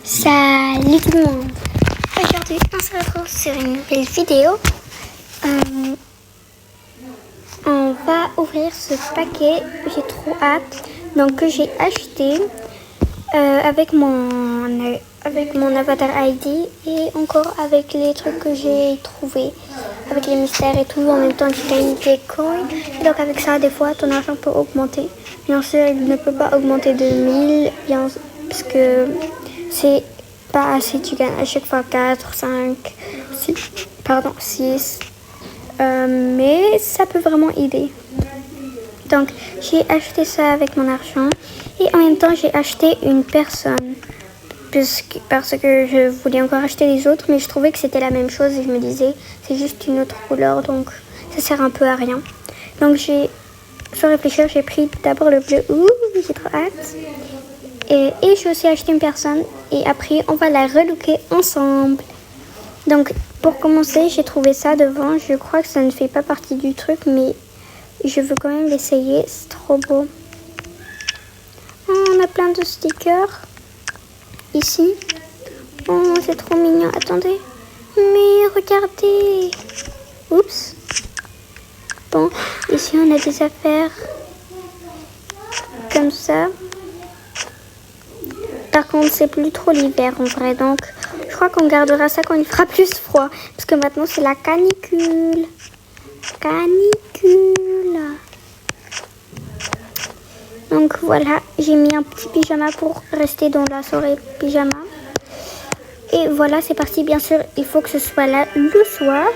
Salut tout le monde. Aujourd'hui on se retrouve sur une nouvelle vidéo. On va ouvrir ce paquet, j'ai trop hâte, donc que j'ai acheté avec mon avatar ID et encore avec les trucs que j'ai trouvés, avec les mystères et tout, en même temps que gagnes des coins. Et donc avec ça des fois ton argent peut augmenter. Bien sûr il ne peut pas augmenter de 1000 parce que c'est pas assez, tu gagnes à chaque fois 4, 5, 6. Mais ça peut vraiment aider. Donc j'ai acheté ça avec mon argent et en même temps j'ai acheté une personne parce que je voulais encore acheter les autres, mais je trouvais que c'était la même chose et je me disais c'est juste une autre couleur, donc ça sert un peu à rien. Donc sans réfléchir, j'ai pris d'abord le bleu. Ouh, j'ai trop hâte. Et j'ai aussi acheté une personne et après on va la relooker ensemble. Donc pour commencer, j'ai trouvé ça devant. Je crois que ça ne fait pas partie du truc, mais je veux quand même l'essayer. C'est trop beau. Oh, on a plein de stickers ici. Oh, c'est trop mignon. Attendez. Mais regardez. Oups. Bon, ici on a des affaires comme ça. Par contre, c'est plus trop l'hiver en vrai, donc je crois qu'on gardera ça quand il fera plus froid. Parce que maintenant, c'est la canicule. Donc voilà, j'ai mis un petit pyjama pour rester dans la soirée pyjama. Et voilà, c'est parti. Bien sûr, il faut que ce soit là le soir.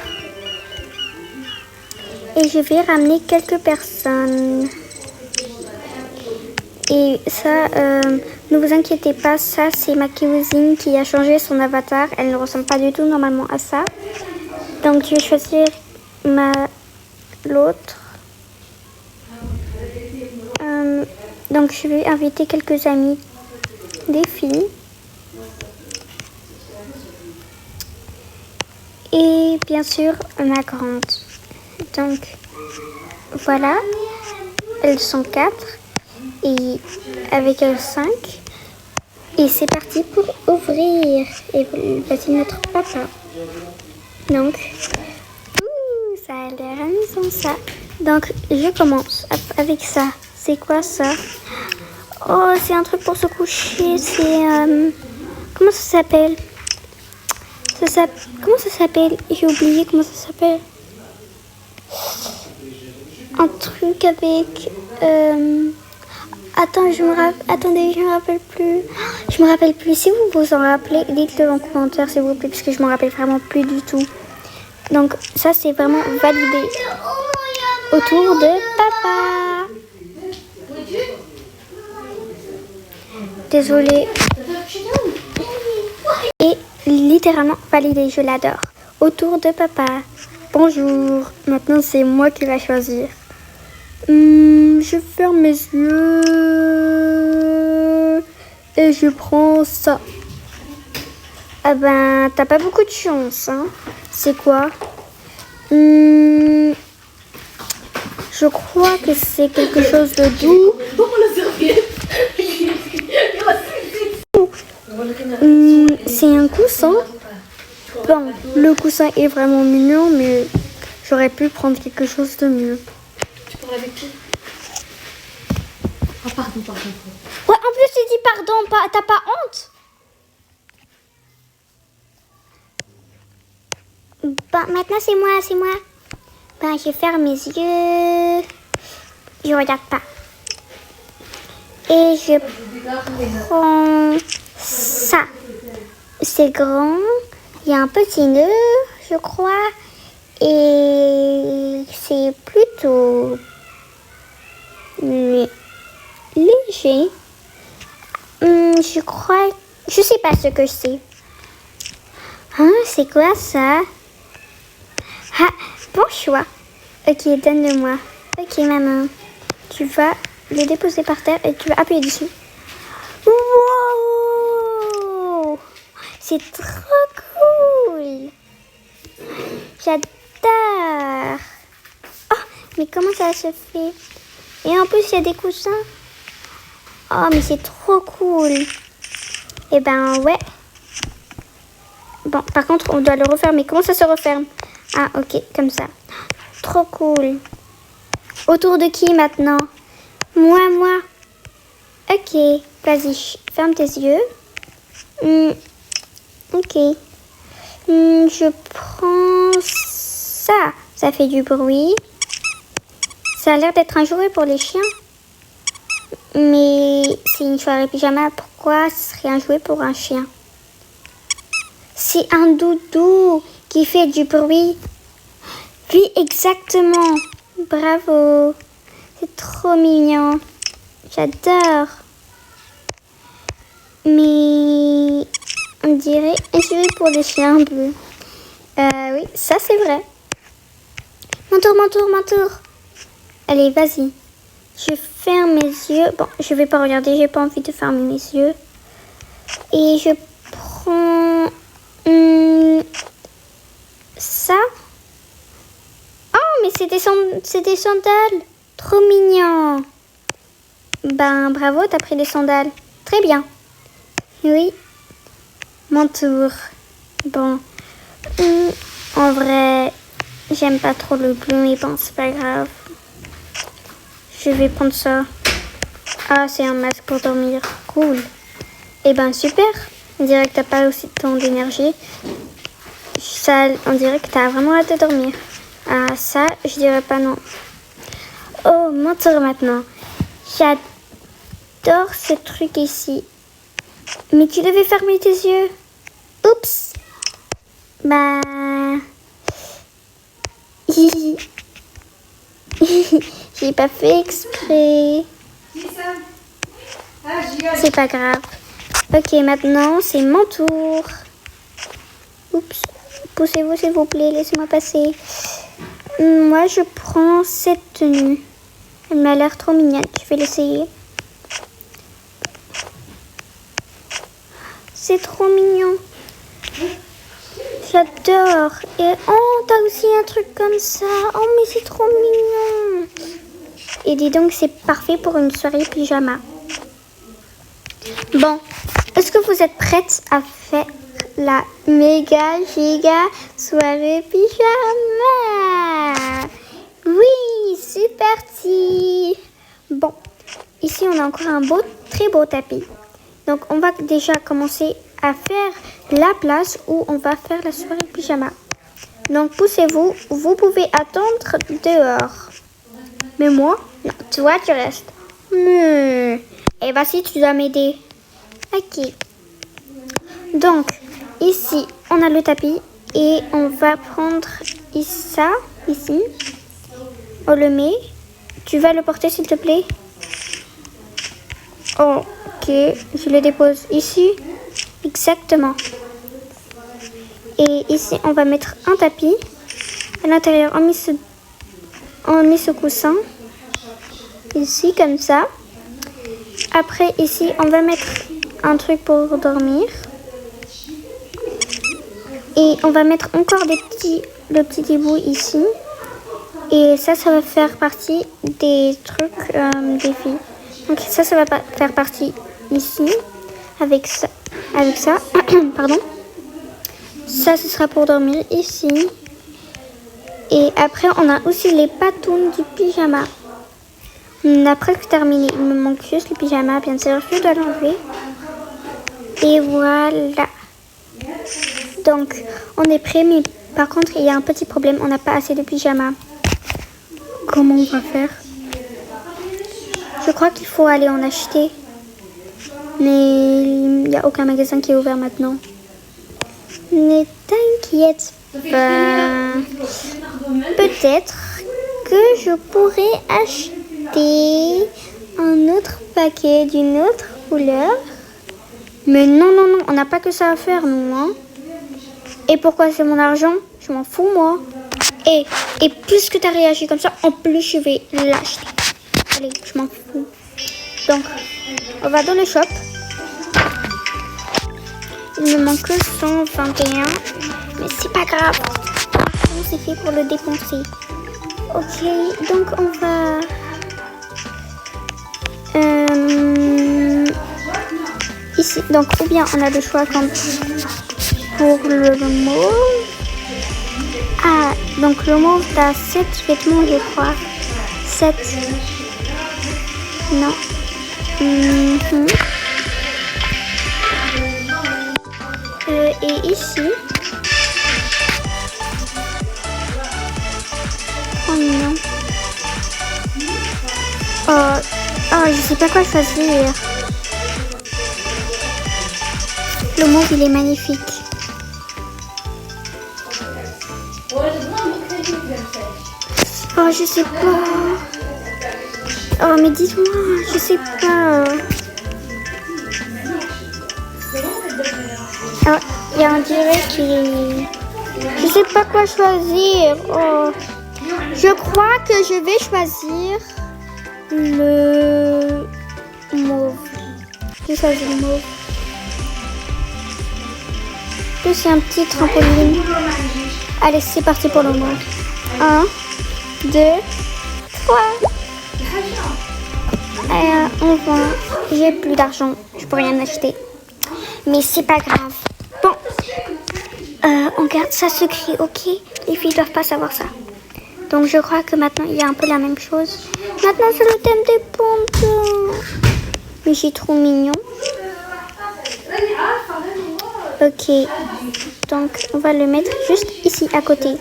Et je vais ramener quelques personnes. Et ça, ne vous inquiétez pas, ça c'est ma cousine qui a changé son avatar. Elle ne ressemble pas du tout normalement à ça. Donc je vais choisir l'autre. Donc je vais inviter quelques amis, des filles. Et bien sûr ma grande. Donc voilà, elles sont 4. Et avec un 5. Et c'est parti pour ouvrir. Et voici notre papa. Donc, ça a l'air amusant ça. Donc, je commence avec ça. C'est quoi ça? Oh, c'est un truc pour se coucher. C'est... comment ça s'appelle? Comment ça s'appelle? J'ai oublié comment ça s'appelle. Un truc avec... attendez, je me rappelle plus. Je me rappelle plus. Si vous vous en rappelez, dites-le en commentaire s'il vous plaît, parce que je me rappelle vraiment plus du tout. Donc ça c'est vraiment validé. Autour de papa. Désolée. Et littéralement validé, je l'adore. Autour de papa. Bonjour. Maintenant c'est moi qui vais choisir. Je ferme mes yeux et je prends ça. Ah ben, t'as pas beaucoup de chance, hein. C'est quoi? Je crois que c'est quelque chose de doux. C'est un coussin. Bon, le coussin est vraiment mignon, mais j'aurais pu prendre quelque chose de mieux. Avec qui? Oh, pardon. Ouais, en plus tu dis pardon, t'as pas honte? Bon, maintenant c'est moi. Ben, je ferme mes yeux. Je regarde pas. Et je prends ça. C'est grand. Il y a un petit nœud, je crois. Et c'est plutôt... léger. Je crois... Je sais pas ce que c'est. Hein, c'est quoi ça? Ah, bon choix. Ok, donne-le-moi. Ok, maman. Tu vas le déposer par terre et tu vas appuyer dessus. Wow! C'est trop cool. J'adore. Oh, mais comment ça se fait? Et en plus, il y a des coussins. Oh, mais c'est trop cool. Eh ben, ouais. Bon, par contre, on doit le refermer. Comment ça se referme? Ah, ok, comme ça. Trop cool. Autour de qui maintenant? Moi. Ok, vas-y, ferme tes yeux. Ok. Je prends ça. Ça fait du bruit. Ça a l'air d'être un jouet pour les chiens. Mais c'est une soirée pyjama. Pourquoi ce serait un jouet pour un chien? C'est un doudou qui fait du bruit. Oui, exactement. Bravo. C'est trop mignon. J'adore. Mais on dirait un jouet pour les chiens un peu. Oui, ça c'est vrai. Mon tour. Allez, vas-y. Je ferme mes yeux. Bon, je vais pas regarder, j'ai pas envie de fermer mes yeux. Et je prends ça. Oh, mais c'est des sandales. Trop mignon. Ben, bravo, t'as pris des sandales. Très bien. Oui. Mon tour. Bon. En vrai, j'aime pas trop le bleu, mais bon, c'est pas grave. Je vais prendre ça. Ah, c'est un masque pour dormir. Cool. Eh ben, super. On dirait que t'as pas aussi tant d'énergie. Ça, on dirait que t'as vraiment hâte de dormir. Ah, ça, je dirais pas non. Oh, mon tour maintenant. J'adore ce truc ici. Mais tu devais fermer tes yeux. Oups. Bah... J'ai pas fait exprès. C'est pas grave. Ok, maintenant c'est mon tour. Oups. Poussez-vous s'il vous plaît, laissez-moi passer. Moi je prends cette tenue. Elle m'a l'air trop mignonne. Je vais l'essayer. C'est trop mignon. J'adore. Et oh, t'as aussi un truc comme ça. Oh, mais c'est trop mignon. Et dis donc, c'est parfait pour une soirée pyjama. Bon, est-ce que vous êtes prêtes à faire la méga giga soirée pyjama? Oui, c'est parti. Bon, ici on a encore un très beau tapis. Donc on va déjà commencer à faire la place où on va faire la soirée pyjama. Donc poussez-vous, vous pouvez attendre dehors. Mais moi, non, toi tu restes. Et vas-y, tu dois m'aider. Ok. Donc ici on a le tapis et on va prendre ça ici. On le met. Tu vas le porter s'il te plaît. Ok, je le dépose ici. Exactement. Et ici, on va mettre un tapis. À l'intérieur, on met ce coussin. Ici, comme ça. Après, ici, on va mettre un truc pour dormir. Et on va mettre encore le petit ébout ici. Et ça va faire partie des trucs des filles. Donc ça va faire partie ici. Avec ça. Pardon. Ça, ce sera pour dormir ici. Et après, on a aussi les patounes du pyjama. On a presque terminé. Il me manque juste le pyjama, bien sûr. Je dois l'enlever. Et voilà. Donc, on est prêt. Mais par contre, il y a un petit problème. On n'a pas assez de pyjama. Comment on va faire? Je crois qu'il faut aller en acheter. Mais il n'y a aucun magasin qui est ouvert maintenant. Ne t'inquiète pas. Peut-être que je pourrais acheter un autre paquet d'une autre couleur. Mais non, on n'a pas que ça à faire, nous. Hein. Et pourquoi c'est mon argent? Je m'en fous, moi. Et puisque tu as réagi comme ça, en plus, je vais l'acheter. Allez, je m'en fous. Donc, on va dans le shop. Il me manque 121. Mais c'est pas grave. C'est fait pour le dépenser. Ok, donc on va... ici, donc ou bien on a le choix quand pour le mauve. Ah, donc le mauve, t'as 7 vêtements, je crois. 7. Non. Et ici. Oh non. Oh, je sais pas quoi choisir. Le mauve, il est magnifique. Oh, je sais pas. Oh, mais dites-moi, je sais pas. Oh, il y a un dirait qui... Je sais pas quoi choisir. Oh. Je crois que je vais choisir le mauve. Je choisis le mauve. Que c'est un petit trampoline. Allez, c'est parti pour le mauve. 1, 2, 3. On voit. J'ai plus d'argent. Je peux rien acheter. Mais c'est pas grave. Bon. On garde ça secret, ok? Les filles doivent pas savoir ça. Donc je crois que maintenant il y a un peu la même chose. Maintenant c'est le thème des pompes. Mais c'est trop mignon. Ok. Donc on va le mettre juste ici à côté.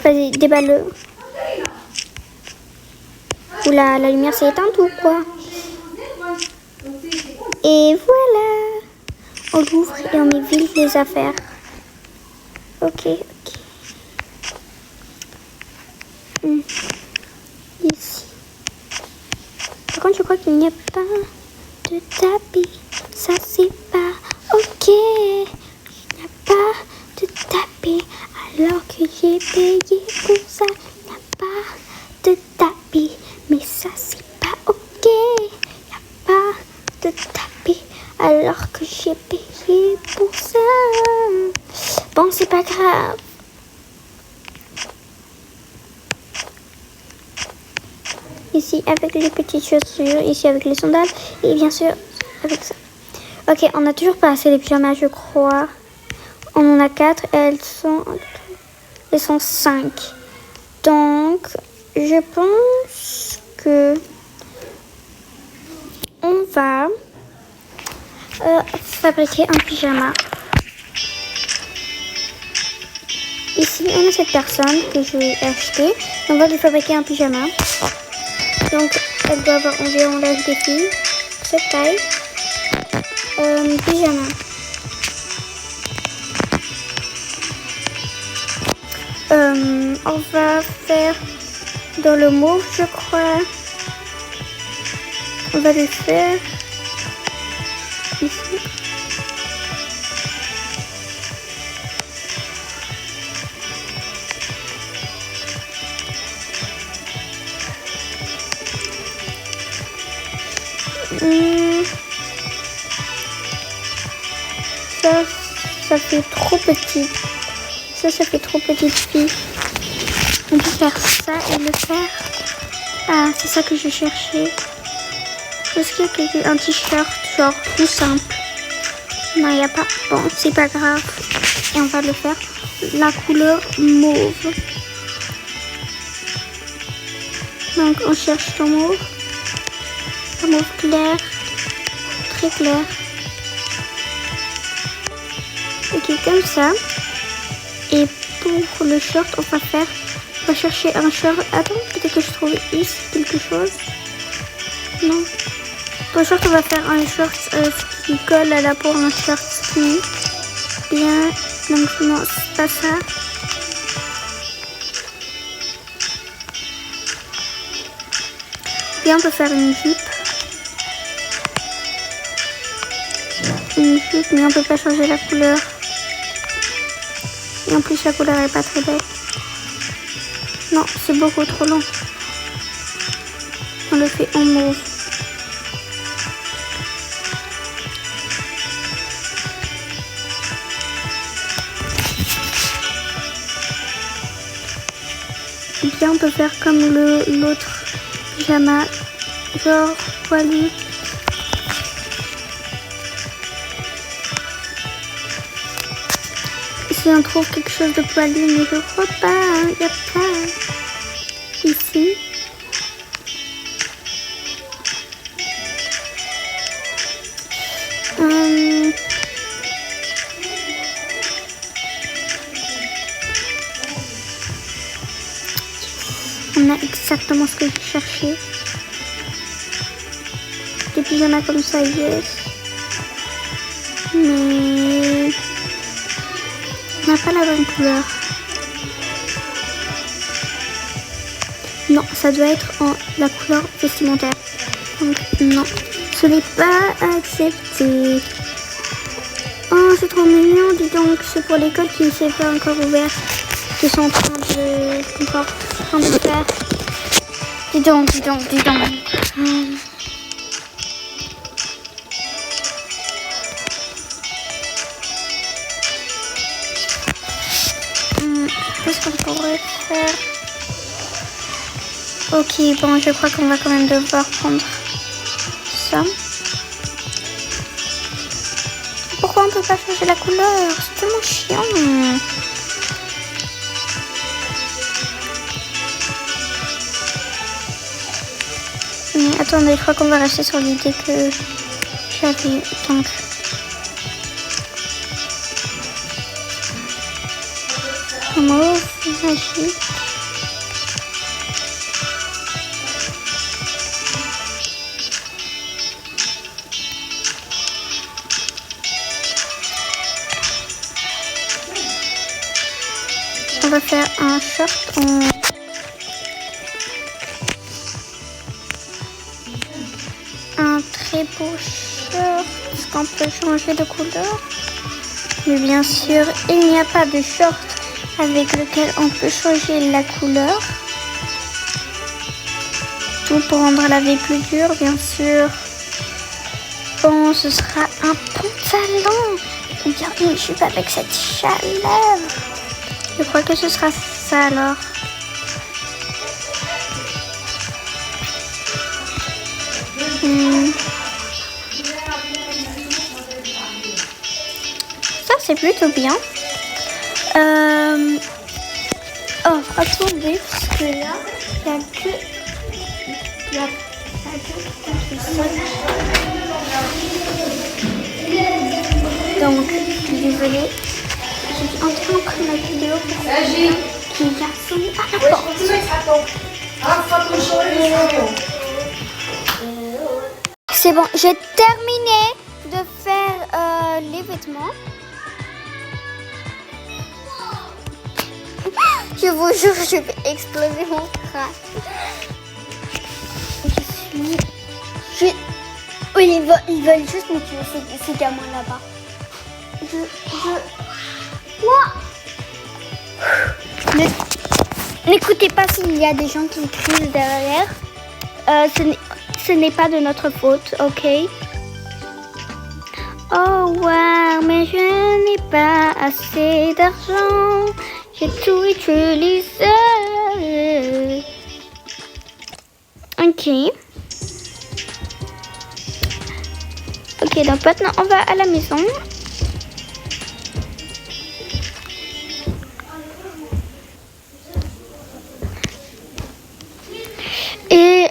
Vas-y, déballe-le. Oula, la lumière s'est éteinte ou quoi? Et voilà. On l'ouvre et on met vite les affaires. Ok. Ici. Par contre, je crois qu'il n'y a pas de tapis. Ça, c'est pas ok. Il n'y a pas de tapis. Alors que j'ai payé pour ça. Il n'y a pas de tapis. Mais ça, c'est pas ok. Il n'y a pas de tapis. Alors que j'ai payé pour ça. Bon, c'est pas grave. Ici avec les petites chaussures, ici avec les sandales et bien sûr avec ça. Ok, on n'a toujours pas assez de pyjamas, je crois. On en a 4 et elles sont 5. Donc, je pense que on va fabriquer un pyjama. Ici, on a cette personne que j'ai achetée. On va lui fabriquer un pyjama. Donc, elle doit avoir environ l'âge des filles. Cette taille. Pyjama. On va faire dans le mauve, je crois. On va le faire ici. Ça fait trop petit. Ça fait trop petite fille. On peut faire ça et le faire. Ah, c'est ça que je cherchais. Est-ce qu'il y a un t-shirt genre tout simple? Non, il n'y a pas. Bon, c'est pas grave. Et on va le faire la couleur mauve. Donc, on cherche le mauve. Un mauve clair. Très clair. Ok, comme ça. Et pour le short, on va chercher un short. Attends, peut-être que je trouve ici quelque chose. Non. Pour le short, on va faire un short qui colle à la peau, un short skinny. Bien, donc non, c'est pas ça. Bien, on peut faire une jupe. Une jupe, mais on peut pas changer la couleur. Et en plus, la couleur est pas très belle. Non, c'est beaucoup trop long. On le fait en mauve. Bien, on peut faire comme l'autre pyjama, genre poilu. si on trouve quelque chose de poilu, mais je crois pas, il n'y a pas ici. On a exactement ce que je cherchais. Des pyjamas comme ça, yes. Mais on n'a pas la bonne couleur. Non, ça doit être en la couleur vestimentaire. Donc non, ce n'est pas accepté. Oh, c'est trop mignon, dis donc. C'est pour l'école qui ne s'est pas encore ouverte. Qui sont en train de faire. Dis donc. Qu'est-ce qu'on pourrait faire? Ok, bon, je crois qu'on va quand même devoir prendre ça. Pourquoi on peut pas changer la couleur? C'est tellement chiant. Mais attendez, je crois qu'on va rester sur l'idée que j'avais. Donc, mauve, magique. On va faire un short en... Un très beau short. Est-ce qu'on peut changer de couleur? Mais bien sûr, il n'y a pas de short avec lequel on peut changer la couleur. Tout pour rendre la vie plus dure, bien sûr. Bon, ce sera un pantalon. Ou bien une jupe avec cette chaleur. Je crois que ce sera ça alors. Ça c'est plutôt bien. Oh, attendez, parce que là, il n'y a que... Donc, désolée, je suis en train de prendre la vidéo pour qu'il y a sonné à la porte. C'est bon, j'ai terminé de faire les vêtements. Je vous jure, je vais exploser mon crâne. Oui, ils veulent juste me tuer, ces gamins là-bas. N'écoutez pas s'il y a des gens qui crient derrière. Ce n'est pas de notre faute, ok? Oh wow, mais je n'ai pas assez d'argent. J'ai tout utilisé. Ok. Ok, donc maintenant on va à la maison. Et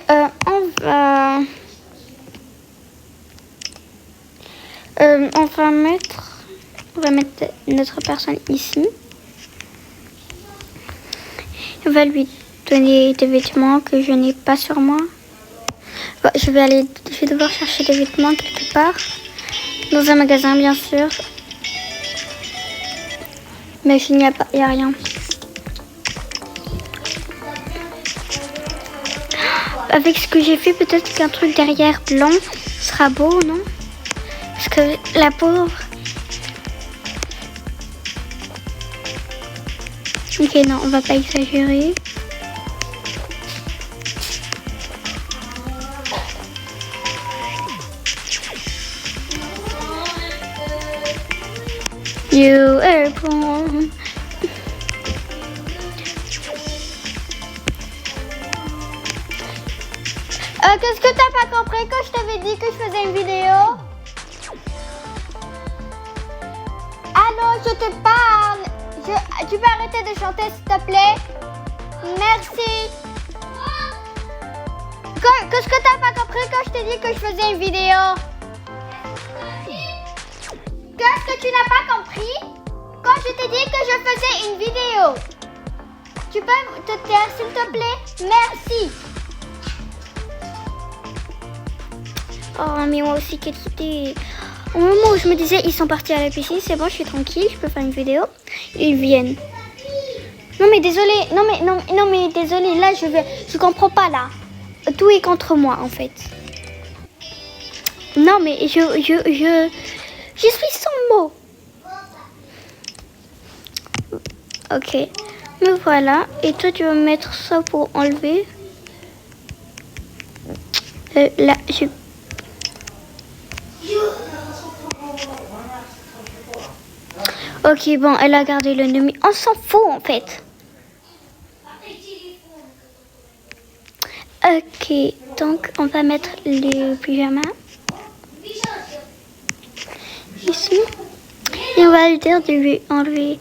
on va mettre notre personne ici. On va lui donner des vêtements que je n'ai pas sur moi. Bon, je vais devoir chercher des vêtements quelque part. Dans un magasin, bien sûr. Mais il n'y a rien. Avec ce que j'ai fait, peut-être qu'un truc derrière blanc sera beau, non? Parce que la pauvre... Ok, non, on va pas exagérer. You are born. Qu'est-ce que t'as pas compris quand je t'avais dit que je faisais une vidéo? Allô, je te parle. Tu peux arrêter de chanter, s'il te plaît? Merci. Qu'est-ce que t'as pas compris quand je t'ai dit que je faisais une vidéo? Qu'est-ce que tu n'as pas compris quand je t'ai dit que je faisais une vidéo? Tu peux te taire, s'il te plaît? Merci. Oh, mais moi aussi, quitté. Au moment où je me disais, ils sont partis à la piscine, c'est bon, je suis tranquille, je peux faire une vidéo. Ils viennent. Non, mais désolé, non, mais désolé, là, je comprends pas, là. Tout est contre moi, en fait. Non, mais je suis sans mots. Ok, me voilà. Et toi, tu vas mettre ça pour enlever. Là, Ok, bon, elle a gardé le numéro. On s'en fout, en fait. Ok, donc on va mettre les pyjamas ici. Et on va lui dire de lui enlever.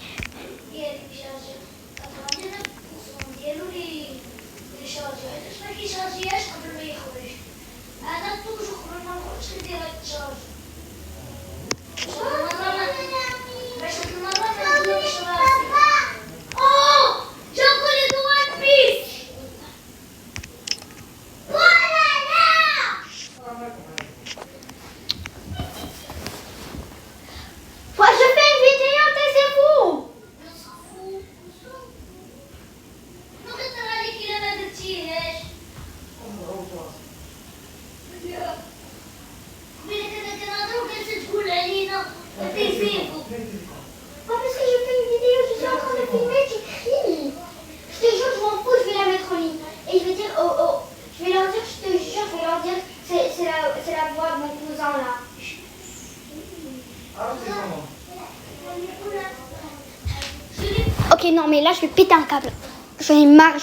Ok, non, mais là, je vais péter un câble. J'en ai marre.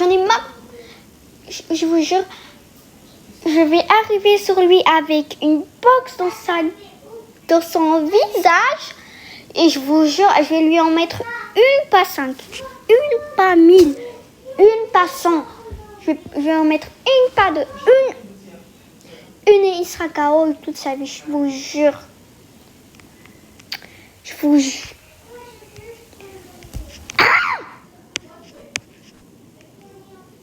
Je vous jure, je vais arriver sur lui avec une box dans son visage. Et je vous jure, je vais lui en mettre une pas 5, une pas 1000, une pas 100. Je vais en mettre une pas de une et il sera KO toute sa vie, je vous jure. Je vous jure.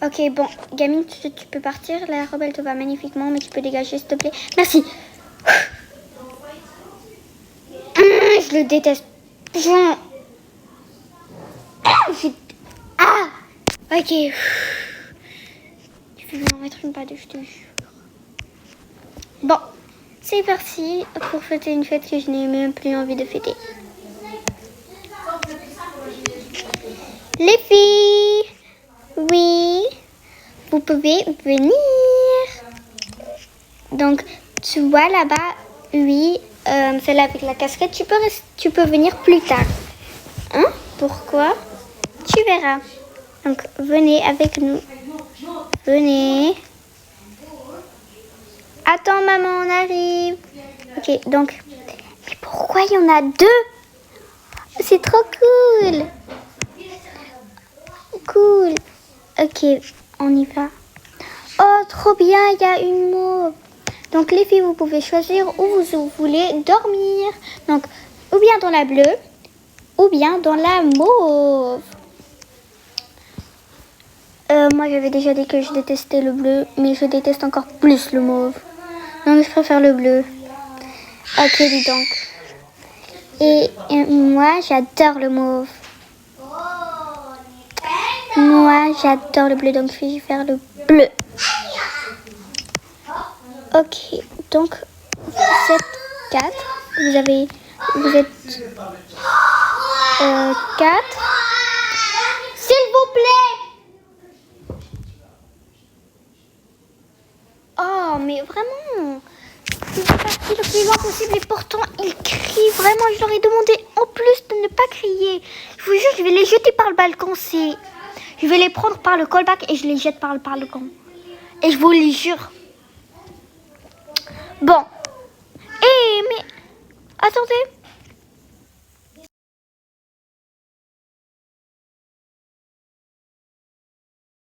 Ok, bon, gamine, tu peux partir. La robe, elle te va magnifiquement, mais tu peux dégager, s'il te plaît. Merci. Je le déteste. Ah, ok. Je vais lui en mettre une pas de, je te jure. Bon, c'est parti pour fêter une fête que je n'ai même plus envie de fêter. Les filles, oui, vous pouvez venir. Donc, tu vois là-bas, oui, celle avec la casquette, tu peux venir plus tard. Hein? Pourquoi? Tu verras. Donc, venez avec nous. Venez. Attends, maman, on arrive. Ok, donc, mais pourquoi il y en a deux? C'est trop cool. Cool. Ok, on y va. Oh, trop bien, il y a une mauve. Donc, les filles, vous pouvez choisir où vous voulez dormir. Donc, ou bien dans la bleue, ou bien dans la mauve. Moi, j'avais déjà dit que je détestais le bleu, mais je déteste encore plus le mauve. Donc, je préfère le bleu. Ok, dis donc. Et moi, j'adore le mauve. Moi, j'adore le bleu, donc je vais faire le bleu. Ok, donc vous êtes 4. Vous êtes 4. S'il vous plaît. Oh, mais vraiment. Il est parti le plus loin possible et pourtant il crie vraiment. Je leur ai demandé en plus de ne pas crier. Je vous jure, je vais les jeter par le balcon. Je vais les prendre par le callback et je les jette par le balcon. Et je vous le jure. Bon. Mais attendez.